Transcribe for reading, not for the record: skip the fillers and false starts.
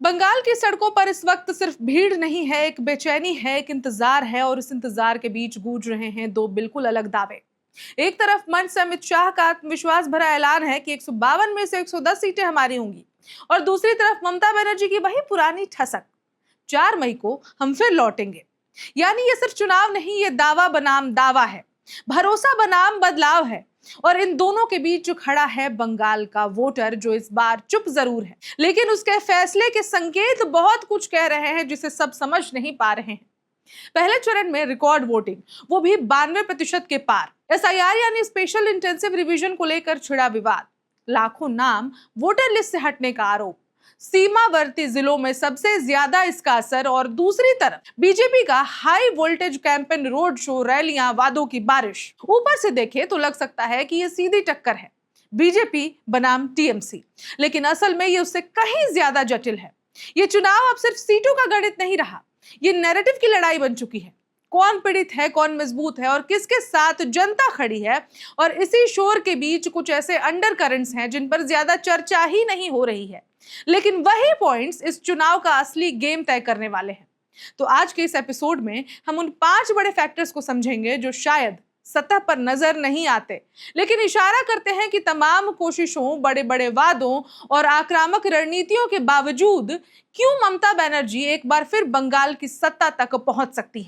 बंगाल की सड़कों पर इस वक्त सिर्फ भीड़ नहीं है, एक बेचैनी है, एक इंतजार है और इस इंतजार के बीच गूंज रहे हैं दो बिल्कुल अलग दावे। एक तरफ मंच से अमित शाह का आत्मविश्वास भरा ऐलान है कि 152 में से 110 सीटें हमारी होंगी और दूसरी तरफ ममता बनर्जी की वही पुरानी ठसक, 4 मई को हम फिर लौटेंगे। यानी ये सिर्फ चुनाव नहीं, ये दावा बनाम दावा है, भरोसा बनाम बदलाव है। और इन दोनों के बीच जो खड़ा है बंगाल का वोटर, जो इस बार चुप जरूर है लेकिन उसके फैसले के संकेत बहुत कुछ कह रहे हैं जिसे सब समझ नहीं पा रहे हैं। पहले चरण में रिकॉर्ड वोटिंग, वो भी 92% के पार। एसआईआर यानी स्पेशल इंटेंसिव रिवीजन को लेकर छिड़ा विवाद, लाखों नाम वोटर लिस्ट से हटने का आरोप, सीमावर्ती जिलों में सबसे ज्यादा इसका असर और दूसरी तरफ बीजेपी का high voltage campaign, road show, रैलियां, वादों की बारिश। ऊपर से देखे तो लग सकता है कि ये सीधी टक्कर है, बीजेपी बनाम टीएमसी, लेकिन असल में ये उससे कहीं ज्यादा जटिल है। ये चुनाव अब सिर्फ सीटों का गणित नहीं रहा, ये नैरेटिव की लड़ाई बन चुकी है। कौन पीड़ित है, कौन मजबूत है और किसके साथ जनता खड़ी है। और इसी शोर के बीच कुछ ऐसे अंडर करंट्स हैं जिन पर ज्यादा चर्चा ही नहीं हो रही है, लेकिन वही पॉइंट्स इस चुनाव का असली गेम तय करने वाले हैं। तो आज के इस एपिसोड में हम उन 5 बड़े फैक्टर्स को समझेंगे जो शायद सतह पर नजर नहीं आते, लेकिन इशारा करते हैं कि तमाम कोशिशों, बड़े बड़े वादों और आक्रामक रणनीतियों के बावजूद क्यों ममता बनर्जी एक बार फिर बंगाल की सत्ता तक पहुंच सकती हैं।